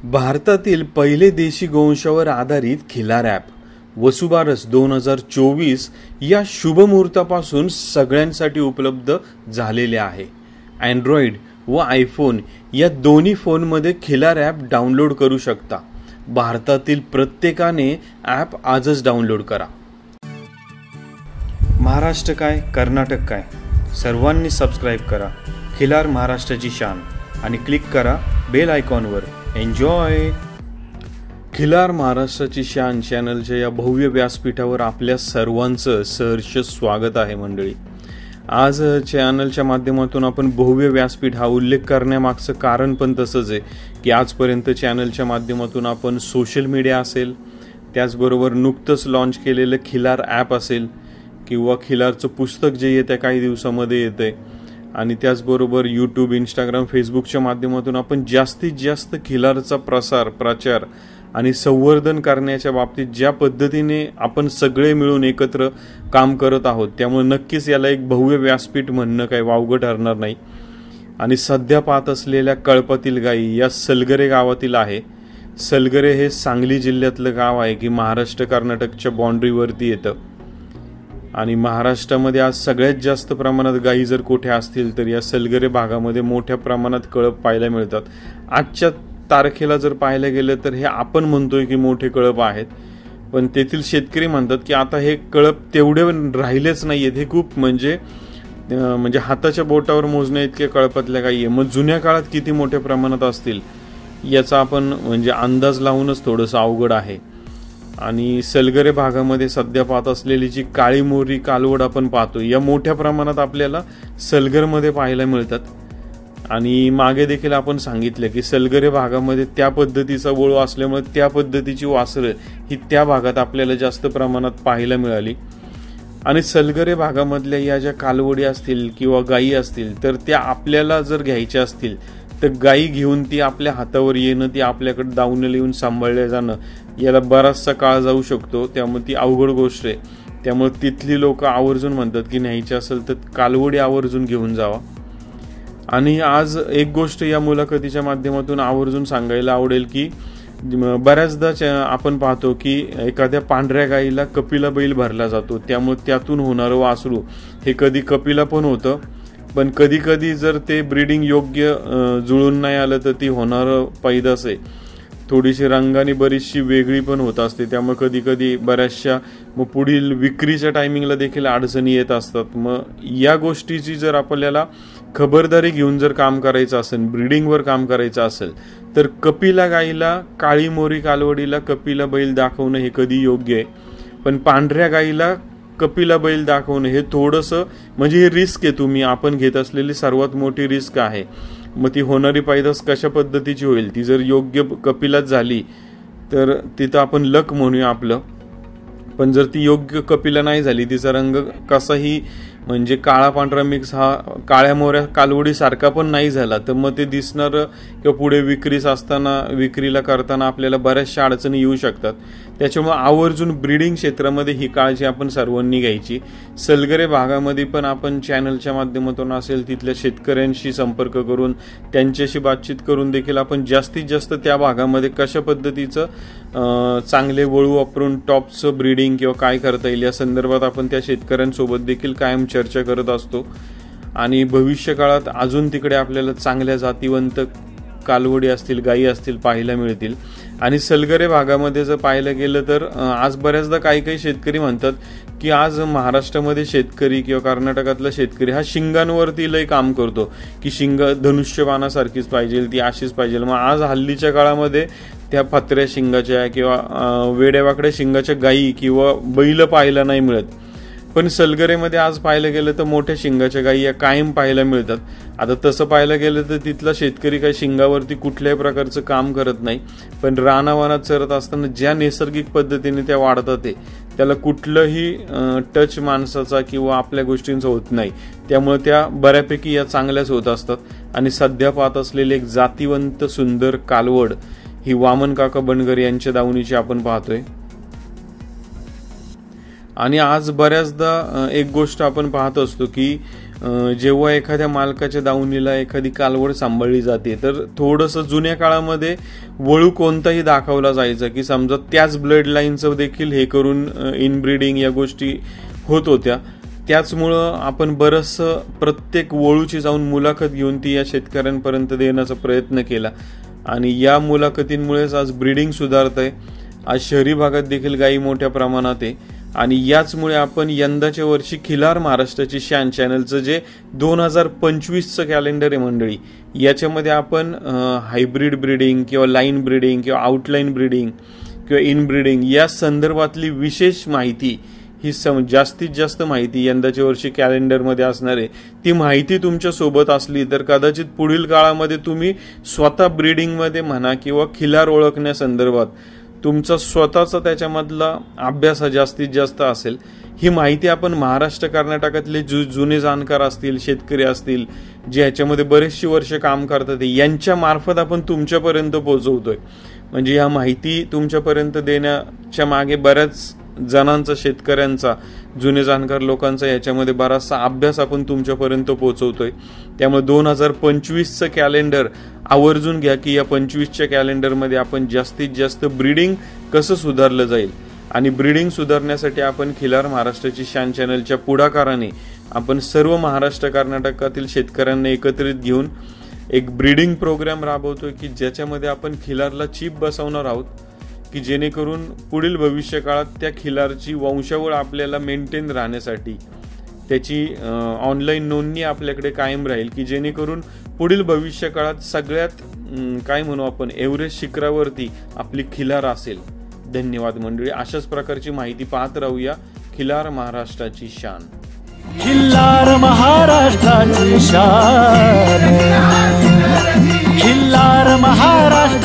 भारतातील पहिले देशी गोवंशावर आधारित खिलार ॲप वसुबारस 2024 या शुभमुहूर्तापासून सगळ्यांसाठी उपलब्ध झालेले आहे। अँड्रॉइड व आयफोन या दोन्ही फोनमध्ये खिलार ॲप डाउनलोड करू शकता। भारतातील प्रत्येकाने ॲप आजच डाउनलोड करा। महाराष्ट्र काय, कर्नाटक काय, सर्वांनी सबस्क्राइब करा खिलार महाराष्ट्राची शान आणि क्लिक करा बेल आयकॉनवर। एन्जॉय। खिलार महाराष्ट्राची शान चॅनलच्या या भव्य व्यासपीठावर आपल्या सर्वांचं सहर्ष स्वागत आहे मंडळी। आज चॅनलच्या माध्यमातून आपण भव्य व्यासपीठ हा उल्लेख करण्यामागचं कारण पण तसंच आहे की आजपर्यंत चॅनलच्या माध्यमातून आपण सोशल मीडिया असेल, त्याचबरोबर नुकतंच लॉन्च केलेलं खिलार ॲप असेल किंवा खिलारचं पुस्तक जे येत्या काही दिवसामध्ये येतंय आणि त्याचबरोबर यूट्यूब, इंस्टाग्राम, फेसबुकच्या माध्यमातून आपण जास्तीत जास्त खिलारचा प्रचार आणि संवर्धन करण्याच्या बाबतीत ज्या पद्धतीने आपण सगळे मिळून एकत्र काम करत आहोत, त्यामुळे नक्कीच याला एक भव्य व्यासपीठ म्हणणं काही वावगं ठरणार नाही। आणि सध्या पाहत असलेल्या कळपातील गाई या सलगरे गावातील आहे। सलगरे हे सांगली जिल्ह्यातलं गाव आहे की महाराष्ट्र कर्नाटकच्या बाउंड्रीवरती येतं आणि महाराष्ट्रामध्ये आज सगळ्यात जास्त प्रमाणात गायी जर कुठे असतील तर या सलगरे भागामध्ये मोठ्या प्रमाणात कळप पाहायला मिळतात। आजच्या तारखेला जर पाहायला गेलं तर हे आपण म्हणतोय की मोठे कळप आहेत, पण तेथील शेतकरी म्हणतात की आता हे कळप तेवढे राहिलेच नाहीयेत। हे खूप म्हणजे हाताच्या बोटावर मोजण्या इतके कळपातल्या गायी आहे। मग जुन्या काळात किती मोठ्या प्रमाणात असतील याचा आपण अंदाज लावूनच थोडंसं अवघड आहे। आणि सलगरे भागामध्ये सध्या पाहत असलेली जी काळी मोरी कालवड आपण पाहतो या मोठ्या प्रमाणात आपल्याला सलगरमध्ये पाहायला मिळतात। आणि मागे देखील आपण सांगितलं की सलगरे भागामध्ये त्या पद्धतीचा वळू असल्यामुळे त्या पद्धतीची वासरं ही त्या भागात आपल्याला जास्त प्रमाणात पाहायला मिळाली। आणि सलगरे भागामधल्या या ज्या कालवडी असतील किंवा गायी असतील तर त्या आपल्याला जर घ्यायच्या असतील तर गायी घेऊन ती आपल्या हातावर येणं, ती आपल्याकडे दावणीला येऊन सांभाळल्या जाणं याला बराचसा काळ जाऊ शकतो, त्यामुळे ती अवघड गोष्ट आहे। त्यामुळे तिथली लोक आवर्जून म्हणतात की न्यायची असेल तर कालवडी आवर्जून घेऊन जावा। आणि आज एक गोष्ट या मुलाखतीच्या माध्यमातून आवर्जून सांगायला आवडेल की बऱ्याचदा आपण पाहतो की एखाद्या पांढऱ्या गायीला कपिला बैल भरला जातो, त्यामुळे त्यातून होणारं वासरू हे कधी कपिला पण होतं, पण कधी कधी जर ते ब्रीडिंग योग्य जुळून नाही आलं तर ती होणारं पैदास आहे थोडीशी रंगाने बरीचशी वेगळी पण होत असते। त्यामुळे कधी कधी बऱ्याचशा पुढील विक्रीच्या टायमिंगला देखील अडचणी येत असतात। मग या गोष्टीची जर आपल्याला खबरदारी घेऊन जर काम करायचं असेल, ब्रीडिंगवर काम करायचं असेल तर कपिला गाईला, काळी मोरी कालवडीला कपिला बैल दाखवणं हे कधी योग्य आहे, पण पांढऱ्या गाईला कपिला बैल दाखवणं हे थोडंसं हे रिस्क आहे। आपण घेत असलेली सर्वात मोठी रिस्क आहे। मग ती होणारी पैदास कशा पद्धतीची होईल, ती जर योग्य कपिलाच झाली तर तिथं आपण लक म्हणूया आपलं, पण जर ती योग्य कपिला नाही झाली, तिचा रंग कसाही काळा पांढरा मिक्स हा काळ्या मोऱ्या कालवडी सारखा पण नाही झाला तर मग ते दिसणार किंवा पुढे विक्रीला करताना आपल्याला बऱ्याचशा अडचणी येऊ शकतात। त्याच्यामुळे आवर्जून ब्रीडिंग क्षेत्रामध्ये ही काळजी आपण सर्वांनी घ्यायची। सलगरे भागामध्ये पण आपण चॅनलच्या माध्यमातून असेल तिथल्या शेतकऱ्यांशी संपर्क करून त्यांच्याशी बातचीत करून देखील आपण जास्तीत जास्त त्या भागामध्ये कशा पद्धतीचं चांगले वळू वापरून टॉपचं ब्रीडिंग किंवा काय करता येईल या संदर्भात आपण त्या शेतकऱ्यांसोबत देखील कायम चर्चा करत असतो। आणि भविष्य काळात अजून तिकडे आपल्याला चांगल्या जातीवंत कालवडी असतील, गायी असतील पाहायला मिळतील। आणि सलगरे भागामध्ये जर पाहायला गेलं तर आज बऱ्याचदा काही शेतकरी म्हणतात की आज महाराष्ट्रामध्ये शेतकरी किंवा कर्नाटकातला शेतकरी हा शिंगांवरती लय काम करतो की शिंग धनुष्यबाणासारखीच पाहिजे, ती अशीच पाहिजे। मग आज हल्लीच्या काळामध्ये त्या फत्र्या शिंगाच्या किंवा वेड्यावाकड्या शिंगाच्या गायी किंवा बैल पाहायला नाही मिळत, पण सलगरेमध्ये आज पाहायला गेलं तर मोठ्या शिंगाच्या गायी या कायम पाहायला मिळतात। आता तसं पाहायला गेलं तर तिथला शेतकरी काही शिंगावरती कुठल्याही प्रकारचं काम करत नाही, पण रानावानात चरत असताना ज्या नैसर्गिक पद्धतीने त्या वाढतात त्याला कुठलंही टच माणसाचा किंवा आपल्या गोष्टींचा होत नाही, त्यामुळे त्या बऱ्यापैकी या चांगल्याच होत असतात। आणि सध्या पाहत असलेले एक जातीवंत सुंदर कालवड ही वामन काका बनगर यांच्या दावणीची आपण पाहतोय। आणि आज बऱ्याचदा एक गोष्ट आपण पाहत असतो की जेव्हा एखाद्या मालकाच्या दावणीला एखादी कालवड सांभाळली जाते तर थोडंसं जुन्या काळामध्ये वळू कोणताही दाखवला जायचा की समजा त्याच ब्लड लाईनचं देखील हे करून इनब्रीडिंग या गोष्टी होत होत्या. त्याचमुळं आपण बरंचसं प्रत्येक वळूची जाऊन मुलाखत घेऊन ती या शेतकऱ्यांपर्यंत देण्याचा प्रयत्न केला आणि या मुलाखतींमुळेच आज ब्रीडिंग सुधारत आहे. आज शहरी भागात देखील गायी मोठ्या प्रमाणात आहे आणि याचमुळे आपण यंदाच्या वर्षी खिलार महाराष्ट्राची शान चॅनलचं जे 2025चं कॅलेंडर आहे मंडळी, याच्यामध्ये आपण हायब्रिड ब्रीडिंग किंवा लाईन ब्रीडिंग किंवा आउटलाईन ब्रीडिंग किंवा इन ब्रीडिंग या संदर्भातली विशेष माहिती ही जास्तीत जास्त माहिती यंदाच्या वर्षी कॅलेंडरमध्ये असणार आहे. ती माहिती तुमच्या सोबत असली तर कदाचित पुढील काळामध्ये तुम्ही स्वतः ब्रीडिंगमध्ये म्हणा किंवा खिलार ओळखण्यासंदर्भात तुमचा स्वतःचा त्याच्यामधला अभ्यास हा जास्तीत जास्त असेल. ही माहिती आपण महाराष्ट्र कर्नाटकातले जुने जाणकार असतील, शेतकरी असतील, जे ह्याच्यामध्ये बरेचशी वर्ष काम करतात यांच्या मार्फत आपण तुमच्यापर्यंत पोहोचवतोय. म्हणजे ह्या माहिती तुमच्यापर्यंत देण्याच्या मागे बऱ्याच जणांचा, शेतकऱ्यांचा, जुने जाणकार लोकांचा याच्यामध्ये बराचसा अभ्यास आपण तुमच्यापर्यंत पोहोचवतोय. त्यामुळे 2025चं कॅलेंडर आवर्जून घ्या की या 25च्या कॅलेंडरमध्ये आपण जास्तीत जास्त ब्रीडिंग कसं सुधारलं जाईल आणि ब्रीडिंग सुधारण्यासाठी आपण खिलार महाराष्ट्राची शान चॅनलच्या पुढाकाराने आपण सर्व महाराष्ट्र कर्नाटकातील शेतकऱ्यांना एकत्रित घेऊन एक ब्रीडिंग प्रोग्राम राबवतोय की ज्याच्यामध्ये आपण खिलारला चिप बसवणार आहोत की जेणेकरून पुढील भविष्य काळात त्या खिलारची वंशावळ आपल्याला मेंटेन राहण्यासाठी त्याची ऑनलाईन नोंदणी आपल्याकडे कायम राहील की जेणेकरून पुढील भविष्य काळात सगळ्यात काय म्हणू आपण एव्हरेस्ट शिखरावरती आपली खिलार असेल. धन्यवाद मंडळी. अशाच प्रकारची माहिती पाहत राहूया. खिलार महाराष्ट्राची शान. खिल्लार महाराष्ट्राची शान. खिल्लार महाराष्ट्र